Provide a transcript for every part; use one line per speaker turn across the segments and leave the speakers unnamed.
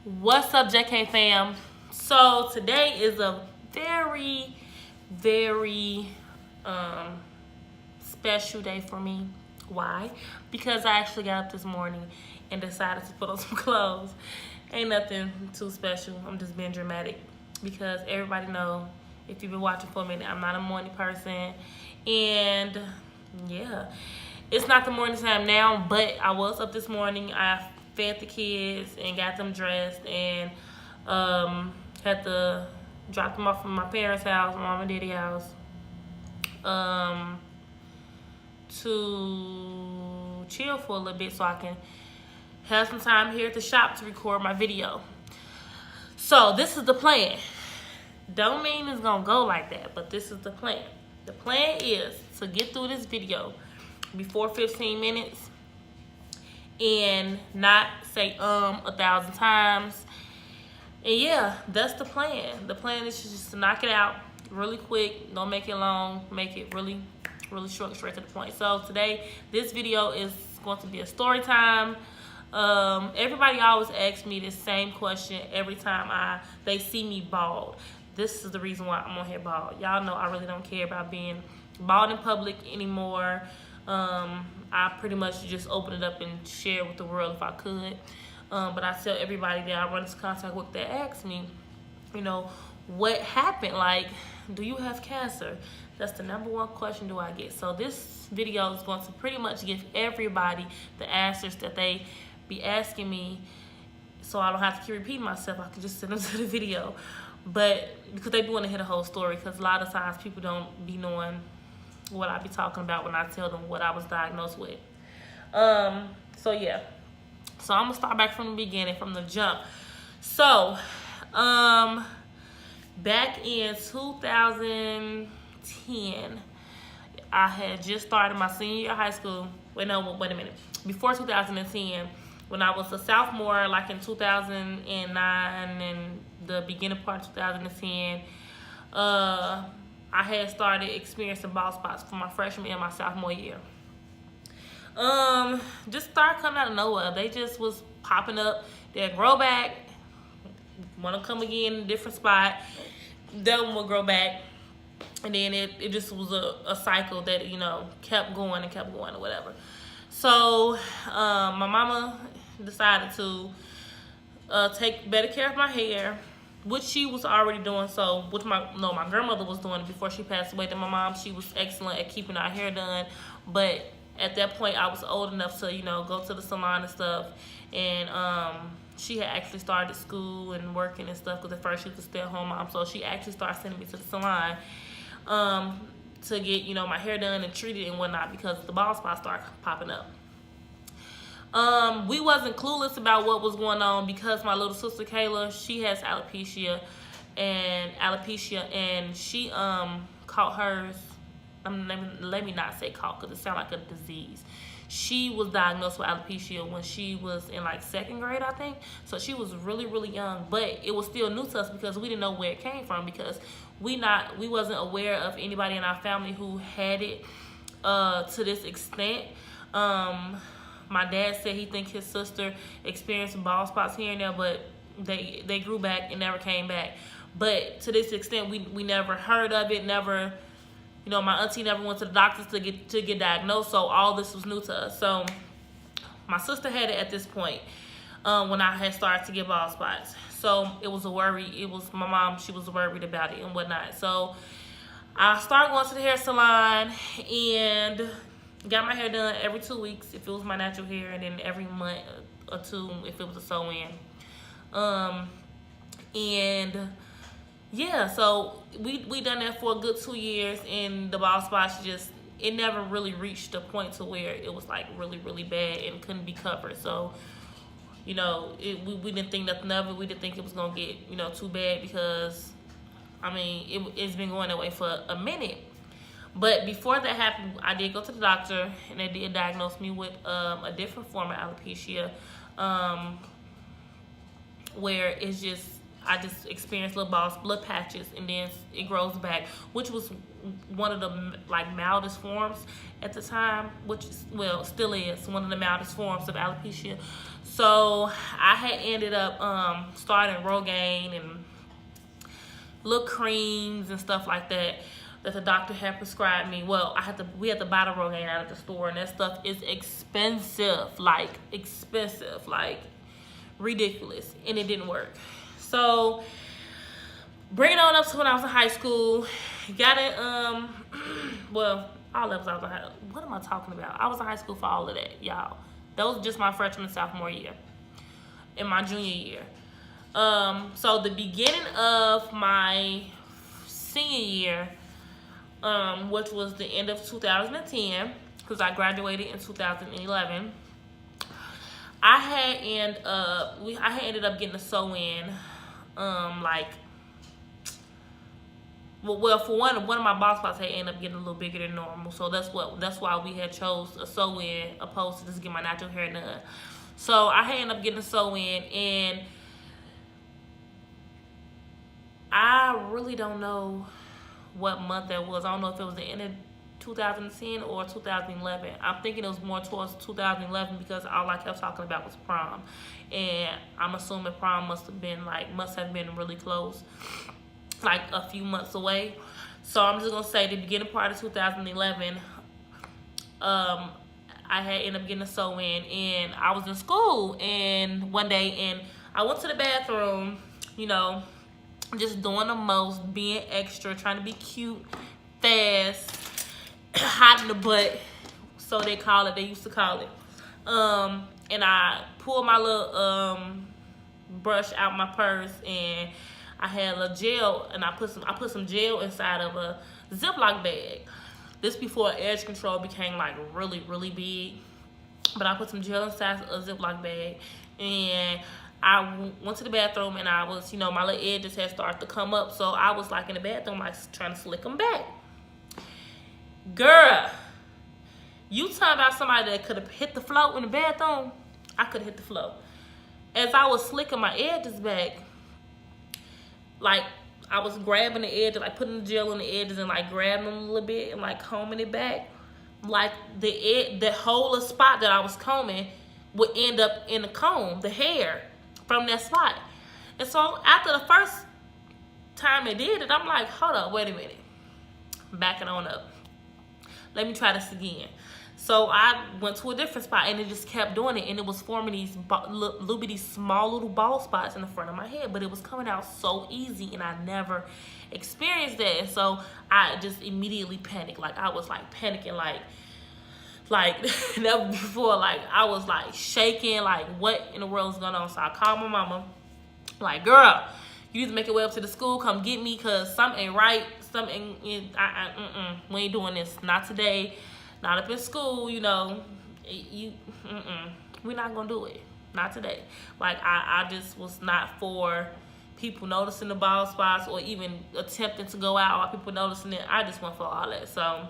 What's up, JK fam? So today is a very special day for me. Why? Because I actually got up this morning and decided to put on some clothes. Ain't nothing too special. I'm just being dramatic because everybody know, if you've been watching for a minute, I'm not a morning person. And yeah, it's not the morning time now, but I was up this morning. I fed the kids and got them dressed and had to drop them off from my parents' house, my mom and daddy house, to chill for a little bit so I can have some time here at the shop to record my video. So this is the plan. Don't mean it's gonna go like that, but this is the plan. The plan is to get through this video before 15 minutes and not say 1,000 times. And yeah, that's the plan. The plan is just to knock it out really quick. Don't make it long. Make it really short, straight to the point. So today, this video is going to be a story time. Everybody always asks me this same question every time they see me bald. This is the reason why I'm on here bald. Y'all know I really don't care about being bald in public anymore. I pretty much just open it up and share with the world if I could. But I tell everybody that I run into contact with that asks me, what happened? Like, do you have cancer? That's the number one question do I get. So this video is going to pretty much give everybody the answers that they be asking me, so I don't have to keep repeating myself. I can just send them to the video. But because they do want to hear the whole story, because a lot of times people don't be knowing what I be talking about when I tell them what I was diagnosed with. So yeah. So I'm gonna start back from the beginning, from the jump. So, back in 2010, I had just started my senior year of high school. Wait a minute. Before 2010, when I was a sophomore, like in 2009 and the beginning part of 2010, I had started experiencing bald spots for my freshman and my sophomore year. Just started coming out of nowhere. They just was popping up. They'd grow back, want to come again in a different spot. That one would grow back, and then it just was a cycle that kept going or whatever. So my mama decided to take better care of my hair, which she was already doing. So, my grandmother was doing it before she passed away. Then my mom, she was excellent at keeping our hair done, but at that point I was old enough to go to the salon and stuff. And she had actually started school and working and stuff, because at first she was a stay-at-home mom. So she actually started sending me to the salon to get my hair done and treated and whatnot, because the bald spots started popping up. We wasn't clueless about what was going on, because my little sister Kayla, she has alopecia, and she caught hers. Let me not say caught, because it sounds like a disease. She was diagnosed with alopecia when she was in like 2nd grade, I think. So she was really young, but it was still new to us because we didn't know where it came from, because we wasn't aware of anybody in our family who had it to this extent. My dad said he think his sister experienced bald spots here and there, but they grew back and never came back. But to this extent, we never heard of it. Never, my auntie never went to the doctors to get diagnosed. So all this was new to us. So my sister had it at this point when I had started to get bald spots. So it was a worry. It was my mom. She was worried about it and whatnot. So I started going to the hair salon and got my hair done every 2 weeks if it was my natural hair, and then every month or two if it was a sew-in. And yeah, so we done that for a good 2 years, and the bald spots it never really reached the point to where it was like really bad and couldn't be covered. So we didn't think nothing of it. We didn't think it was gonna get too bad, because it's been going that way for a minute. But before that happened, I did go to the doctor, and they did diagnose me with a different form of alopecia, where it's just I just experienced little blood patches, and then it grows back, which was one of the like mildest forms at the time, which is, well, still is one of the mildest forms of alopecia. So I had ended up starting Rogaine and little creams and stuff like that the doctor had prescribed me. Well, we had to buy the Rogaine out of the store, and that stuff is expensive, like ridiculous, and it didn't work. So bring it on up to when I was in high school. Got it, well, all levels I was in high school. What am I talking about? I was in high school for all of that, y'all. That was just my freshman, sophomore year. In my junior year. So the beginning of my senior year, which was the end of 2010, because I graduated in 2011, I had ended up getting a sew-in, well, for one of my bald spots had ended up getting a little bigger than normal, so that's why we had chose a sew-in opposed to just get my natural hair done. So I had ended up getting a sew-in, and I really don't know what month that was. I don't know if it was the end of 2010 or 2011. I'm thinking it was more towards 2011 because all I kept talking about was prom, and I'm assuming prom must have been really close, like a few months away. So I'm just gonna say the beginning part of 2011, I had ended up getting a sew-in, and I was in school, and one day, and I went to the bathroom, you know, just doing the most, being extra, trying to be cute, fast, hot in the butt, so they used to call it. And I pulled my little brush out my purse, and I had a gel, and I put some gel inside of a Ziploc bag. This before edge control became like really, really big. But I put some gel inside a Ziploc bag, and I went to the bathroom, and I was, my little edges had started to come up. So I was like in the bathroom, like trying to slick them back. Girl, you talking about somebody that could have hit the floor in the bathroom? I could have hit the floor. As I was slicking my edges back, like, I was grabbing the edge, like putting the gel on the edges and like grabbing them a little bit and like combing it back. Like the whole spot that I was combing would end up in the comb, the hair from that spot. And so after the first time it did it, I'm like, hold up, wait a minute. Backing on up. Let me try this again. So I went to a different spot, and it just kept doing it, and it was forming these small little bald spots in the front of my head, but it was coming out so easy, and I never experienced that. And so I just immediately panicked. Like, I was like panicking, like never before. Like, I was like shaking, like what in the world is going on? So I called my mama, like, girl, you need to make your way up to the school, come get me, cause something ain't right, we ain't doing this, not today. Not up in school, we're not gonna do it. Not today. Like, I just was not for people noticing the bald spots or even attempting to go out while people noticing it. I just went for all that. So,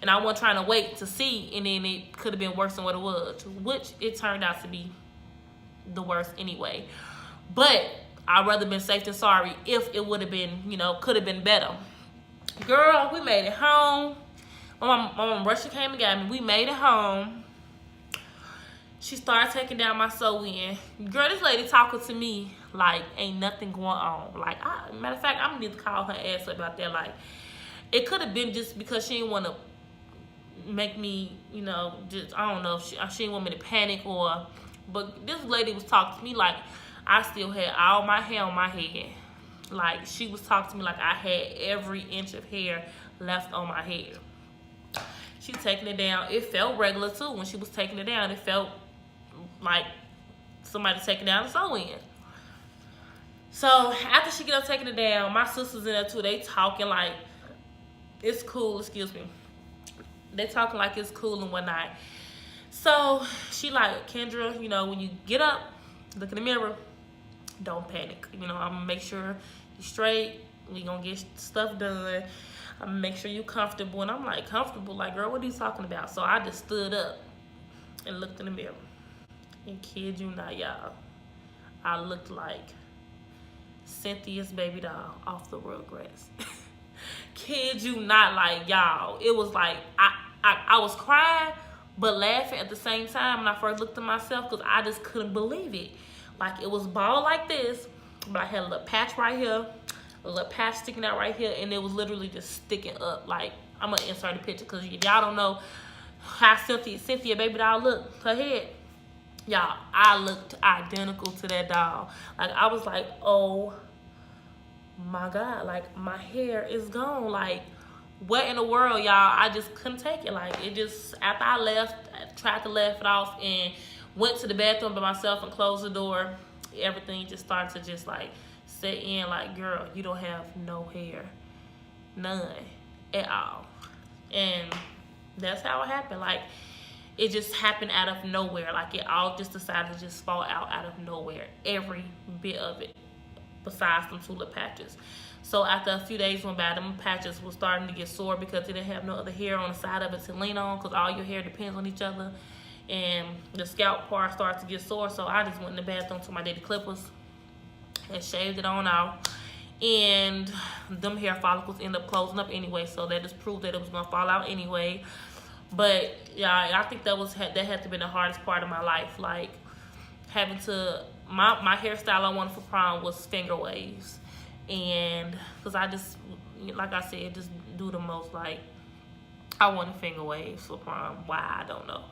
and I wasn't trying to wait to see, and then it could have been worse than what it was, which it turned out to be the worst anyway. But I'd rather been safe than sorry if it would have been, could have been better. Girl, we made it home. My mom rushed and came and got me. We made it home. She started taking down my sew-in. Girl, this lady talking to me like ain't nothing going on. Like, matter of fact, I'm gonna need to call her ass about that. Like, it could have been just because she didn't want to make me, just, I don't know, she didn't want me to panic but this lady was talking to me like I still had all my hair on my head. Like, she was talking to me like I had every inch of hair left on my head. She taking it down. It felt regular too. When she was taking it down, it felt like somebody taking down the sew-in. So after she get up taking it down, my sisters in there too, they talking like it's cool, excuse me. They talking like it's cool and whatnot. So she like, Kendra, when you get up, look in the mirror, don't panic. I'm gonna make sure you're straight. We gonna get stuff done. I'm gonna make sure you're comfortable. And I'm like, comfortable? Like, girl, what are you talking about? So I just stood up and looked in the mirror. And kid you not, y'all, I looked like Cynthia's baby doll off the Rugrats. Kid you not, like, y'all. It was like, I was crying, but laughing at the same time when I first looked at myself, because I just couldn't believe it. Like, it was bald like this, but I had a little patch right here, a little patch sticking out right here, and it was literally just sticking up. Like, I'm gonna insert a picture, because if y'all don't know how Cynthia baby doll looked, her head, y'all, I looked identical to that doll. Like, I was like, oh my God, like, my hair is gone. Like, what in the world, y'all? I just couldn't take it. Like, it just, after I left, I tried to laugh it off and went to the bathroom by myself and closed the door. Everything just started to just, like, set in. Like, girl, you don't have no hair. None at all. And that's how it happened. Like, it just happened out of nowhere. Like, it all just decided to just fall out of nowhere. Every bit of it, besides them 2 little patches. So after a few days went by, them patches were starting to get sore because they didn't have no other hair on the side of it to lean on, because all your hair depends on each other. And the scalp part starts to get sore. So I just went in the bathroom to my daily clippers and shaved it on out. And them hair follicles end up closing up anyway. So that just proved that it was going to fall out anyway. But yeah, I think that had to have been the hardest part of my life. Like, having to, my hairstyle I wanted for prom was finger waves. And because I just, like I said, just do the most, like, I wanted finger waves for prom. Why, I don't know.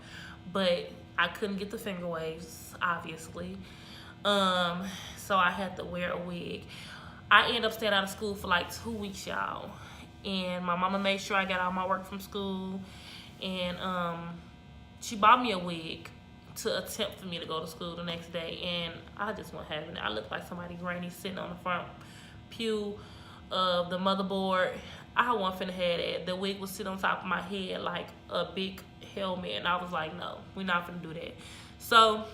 But I couldn't get the finger waves, obviously. So I had to wear a wig. I ended up staying out of school for like 2 weeks, y'all. And my mama made sure I got all my work from school. And she bought me a wig to attempt for me to go to school the next day. And I just wasn't having it. I looked like somebody granny sitting on the front pew of the motherboard. I wasn't finna have that. The wig would sit on top of my head like a big helmet. And I was like, no, we're not finna do that. So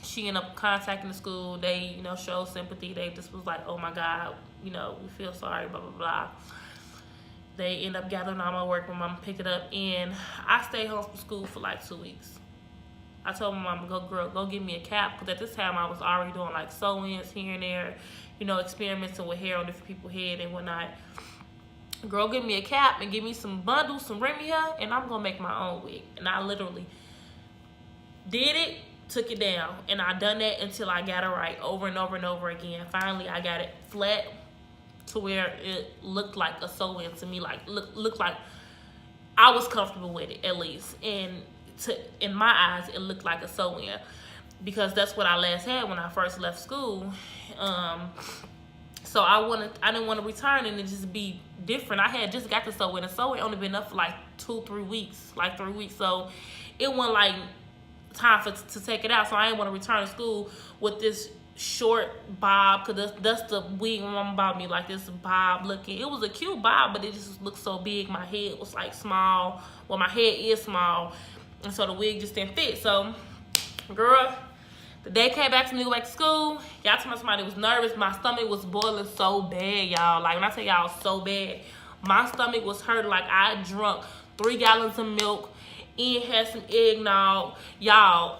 she ended up contacting the school. They, showed sympathy. They just was like, oh my God, we feel sorry, blah, blah, blah. They end up gathering all my work. My mom picked it up, and I stayed home from school for like 2 weeks. I told my mom, go get me a cap, because at this time I was already doing like sew-ins here and there, experimenting with hair on different people's head and whatnot. Girl, give me a cap and give me some bundles, some Remy hair, and I'm gonna make my own wig. And I literally did it, took it down, and I done that until I got it right over and over and over again. Finally, I got it flat to where it looked like a sew-in to me, like looked like I was comfortable with it, at least. And in my eyes, it looked like a sew-in, because that's what I last had when I first left school. So I didn't want to return and it just be different. I had just got the sew-in, and sew-in only been up for like 2-3 weeks, like 3 weeks. So it wasn't like time to take it out. So I didn't want to return to school with this short bob, because that's the wig my mom bought me, like this bob looking. It was a cute bob, but it just looked so big. My head was like small. Well, my head is small, and so the wig just didn't fit. So, girl, the day came back to me, go back to school. Y'all told me somebody was nervous. My stomach was boiling so bad, y'all. Like, when I tell y'all so bad, my stomach was hurting. Like, I drunk 3 gallons of milk and had some eggnog, y'all.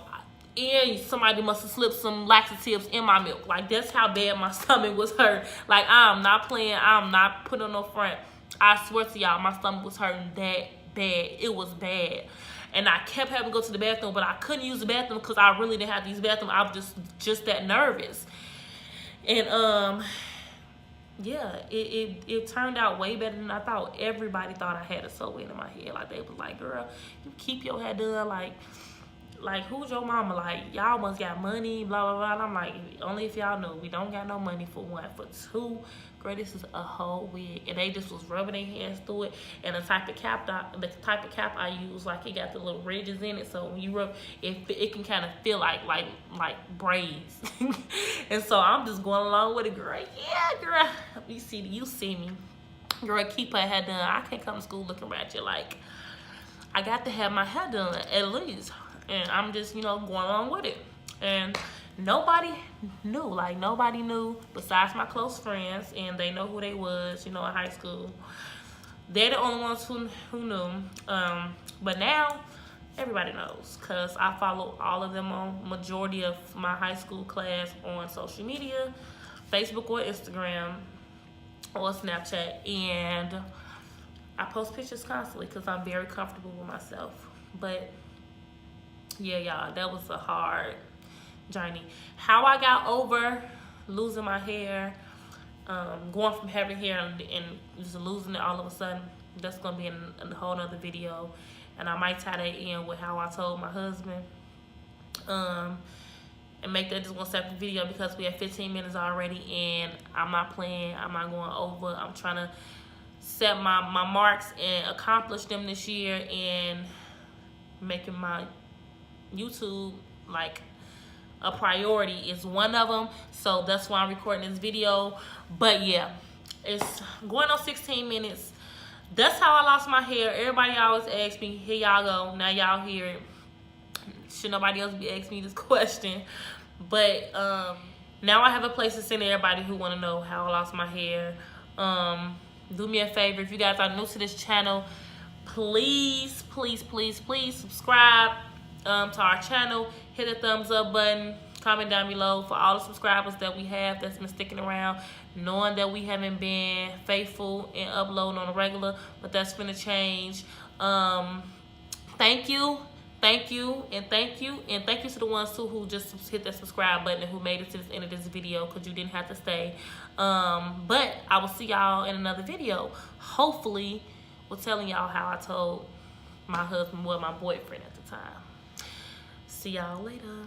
And somebody must have slipped some laxatives in my milk. Like, that's how bad my stomach was hurt. Like, I'm not playing. I'm not putting on no front. I swear to y'all, my stomach was hurting that bad. It was bad. And I kept having to go to the bathroom, but I couldn't use the bathroom because I really didn't have to use the bathroom. I was just that nervous. And, yeah, it turned out way better than I thought. Everybody thought I had a sew-in in my head. Like, they was like, girl, you keep your hair done. Like, who's your mama? Like, y'all must got money, blah, blah, blah. And I'm like, only if y'all know. We don't got no money, for one. For two, girl, this is a whole wig. And they just was rubbing their hands through it. And the type of cap I use, like, it got the little ridges in it. So when you rub, it can kind of feel like braids. And so I'm just going along with it, girl. Yeah, girl. You see me. Girl, keep her hair done. I can't come to school looking ratchet. Like, I got to have my hair done, at least. And I'm just, going along with it. And nobody knew besides my close friends, and they know who they was, in high school. They're the only ones who knew. But now, everybody knows, because I follow all of them on majority of my high school class on social media. Facebook or Instagram or Snapchat, and I post pictures constantly because I'm very comfortable with myself. But yeah, y'all, that was a hard journey. How I got over losing my hair, going from having hair and just losing it all of a sudden, that's gonna be in a whole nother video, and I might tie that in with how I told my husband, and make that just one separate video because we have 15 minutes already, and I'm not playing. I'm not going over. I'm trying to set my marks and accomplish them this year, and making my YouTube like a priority is one of them. So that's why I'm recording this video. But yeah, it's going on 16 minutes. That's how I lost my hair. Everybody always asks me, here y'all go, now y'all hear it. Should nobody else be asking me this question? But now I have a place to send everybody who want to know how I lost my hair. Do me a favor, if you guys are new to this channel, please subscribe to our channel. Hit the thumbs up button. Comment down below for all the subscribers that we have that's been sticking around, knowing that we haven't been faithful in uploading on a regular, but that's gonna change. Thank you, and thank you to the ones too who just hit that subscribe button and who made it to the end of this video, because you didn't have to stay. But I will see y'all in another video, hopefully with telling y'all how I told my husband, well, my boyfriend at the time. See y'all later.